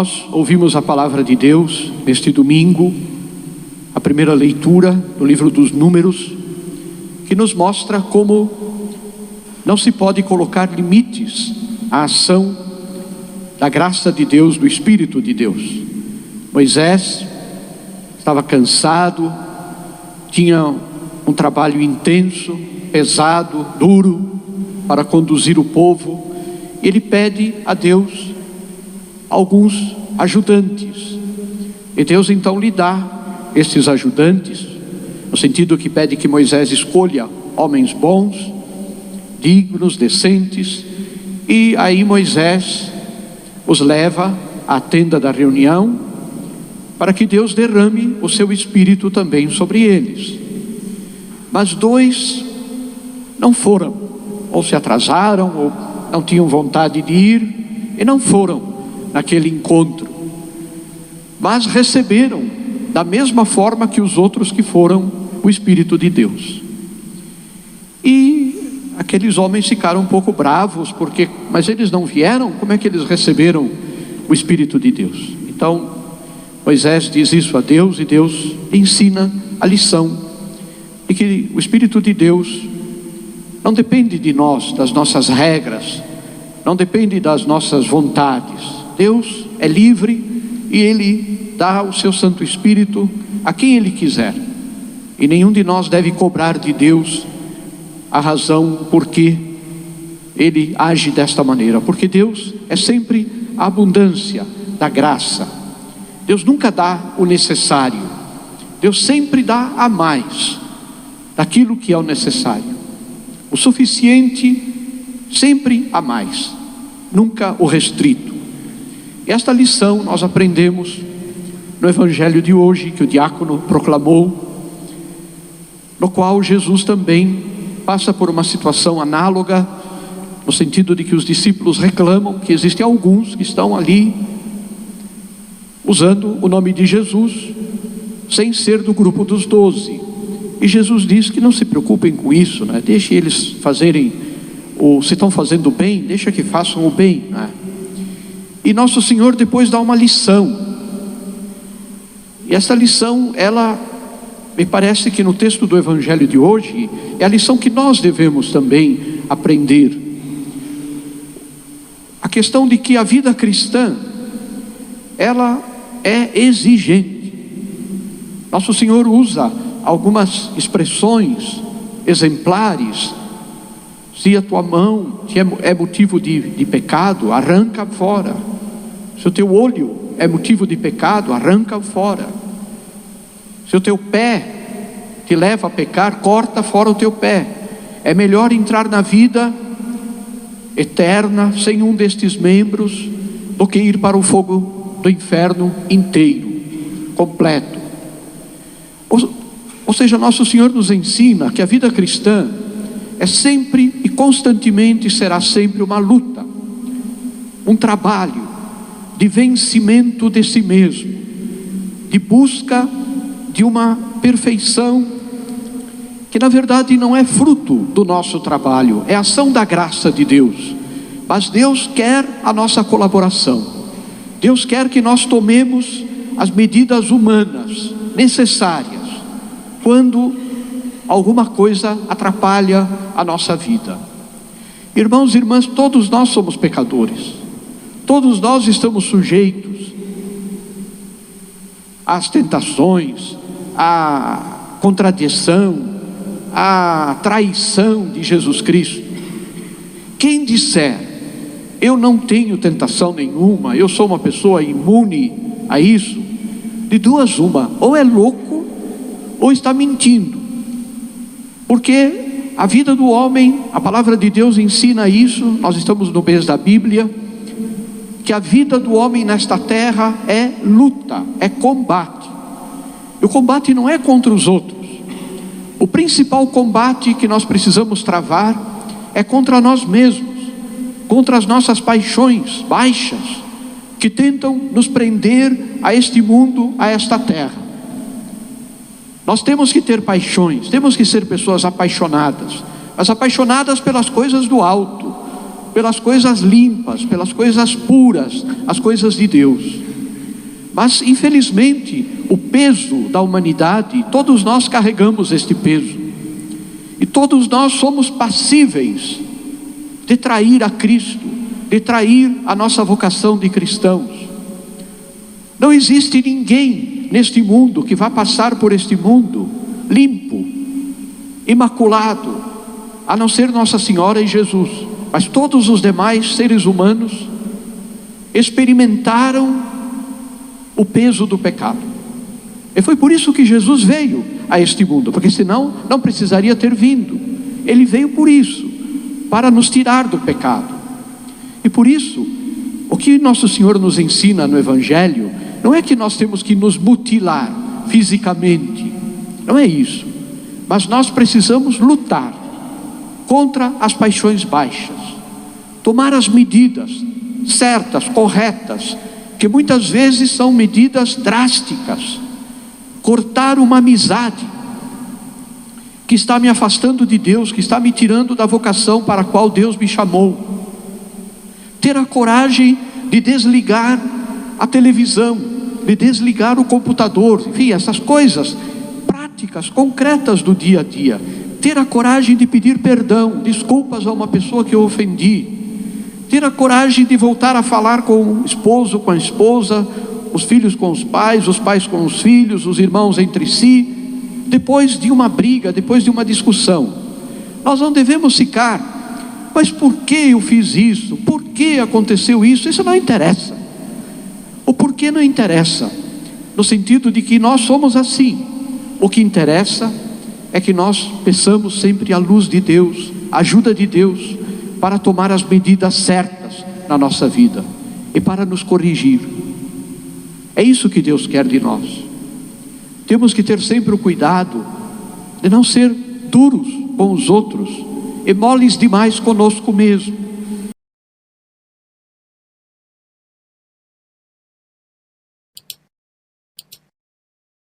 Nós ouvimos a palavra de Deus neste domingo, a primeira leitura do livro dos Números, que nos mostra como não se pode colocar limites à ação da graça de Deus, do Espírito de Deus. Moisés estava cansado, tinha um trabalho intenso, pesado, duro, para conduzir o povo. Ele pede a Deus alguns ajudantes, e Deus então lhe dá esses ajudantes, no sentido que pede que Moisés escolha homens bons, dignos, decentes, e aí Moisés os leva à tenda da reunião, para que Deus derrame o seu Espírito também sobre eles. Mas dois não foram, ou se atrasaram, ou não tinham vontade de ir, e não foram naquele encontro, mas receberam da mesma forma que os outros que foram o Espírito de Deus. E aqueles homens ficaram um pouco bravos, porque, mas eles não vieram, como é que eles receberam o Espírito de Deus? Então Moisés diz isso a Deus, e Deus ensina a lição de que o Espírito de Deus não depende de nós, das nossas regras, não depende das nossas vontades. Deus é livre e Ele dá o seu Santo Espírito a quem Ele quiser, e nenhum de nós deve cobrar de Deus a razão por que Ele age desta maneira, porque Deus é sempre a abundância da graça. Deus nunca dá o necessário, Deus sempre dá a mais daquilo que é o necessário, o suficiente, sempre a mais, nunca o restrito. E esta lição nós aprendemos no Evangelho de hoje, que o diácono proclamou, no qual Jesus também passa por uma situação análoga, no sentido de que os discípulos reclamam que existem alguns que estão ali usando o nome de Jesus sem ser do grupo dos 12, e Jesus diz que não se preocupem com isso, né? Deixe eles fazerem, se estão fazendo bem, deixa que façam o bem, né? E nosso Senhor depois dá uma lição, e essa lição, ela me parece que no texto do Evangelho de hoje é a lição que nós devemos também aprender. A questão de que a vida cristã, ela é exigente. Nosso Senhor usa algumas expressões exemplares. Se a tua mão é motivo de pecado, arranca fora. Se o teu olho é motivo de pecado, arranca fora. Se o teu pé te leva a pecar, corta fora o teu pé. É melhor entrar na vida eterna sem um destes membros do que ir para o fogo do inferno inteiro, completo. Ou seja, nosso Senhor nos ensina que a vida cristã é sempre e constantemente será sempre uma luta, um trabalho de vencimento de si mesmo, de busca de uma perfeição que na verdade não é fruto do nosso trabalho, é ação da graça de Deus. Mas Deus quer a nossa colaboração, Deus quer que nós tomemos as medidas humanas necessárias quando alguma coisa atrapalha a nossa vida. Irmãos e irmãs, todos nós somos pecadores, todos nós estamos sujeitos às tentações, à contradição, à traição de Jesus Cristo. Quem disser, eu não tenho tentação nenhuma, eu sou uma pessoa imune a isso, de duas uma, ou é louco, ou está mentindo. Porque a vida do homem, a palavra de Deus ensina isso. Nós estamos no mês da Bíblia, que a vida do homem nesta terra é luta, é combate. E o combate não é contra os outros. O principal combate que nós precisamos travar é contra nós mesmos, contra as nossas paixões baixas, que tentam nos prender a este mundo, a esta terra. Nós temos que ter paixões, temos que ser pessoas apaixonadas, mas apaixonadas pelas coisas do alto, pelas coisas limpas, pelas coisas puras, as coisas de Deus. Mas infelizmente o peso da humanidade, todos nós carregamos este peso, e todos nós somos passíveis de trair a Cristo, de trair a nossa vocação de cristãos. Não existe ninguém neste mundo que vá passar por este mundo limpo, imaculado, a não ser Nossa Senhora e Jesus. Mas todos os demais seres humanos experimentaram o peso do pecado. E foi por isso que Jesus veio a este mundo, porque senão não precisaria ter vindo. Ele veio por isso, para nos tirar do pecado. E por isso, o que Nosso Senhor nos ensina no Evangelho, não é que nós temos que nos mutilar fisicamente, não é isso. Mas nós precisamos lutar contra as paixões baixas, tomar as medidas certas, corretas, que muitas vezes são medidas drásticas. Cortar uma amizade que está me afastando de Deus, que está me tirando da vocação para a qual Deus me chamou. Ter a coragem de desligar a televisão, de desligar o computador, enfim, essas coisas práticas, concretas do dia a dia. Ter a coragem de pedir perdão, desculpas a uma pessoa que eu ofendi. Ter a coragem de voltar a falar com o esposo, com a esposa, os filhos com os pais com os filhos, os irmãos entre si, depois de uma briga, depois de uma discussão. Nós não devemos ficar, mas por que eu fiz isso? Por que aconteceu isso? Isso não interessa. O porquê não interessa, no sentido de que nós somos assim. O que interessa é que nós peçamos sempre a luz de Deus, a ajuda de Deus, para tomar as medidas certas na nossa vida e para nos corrigir. É isso que Deus quer de nós. Temos que ter sempre o cuidado de não ser duros com os outros e moles demais conosco mesmo.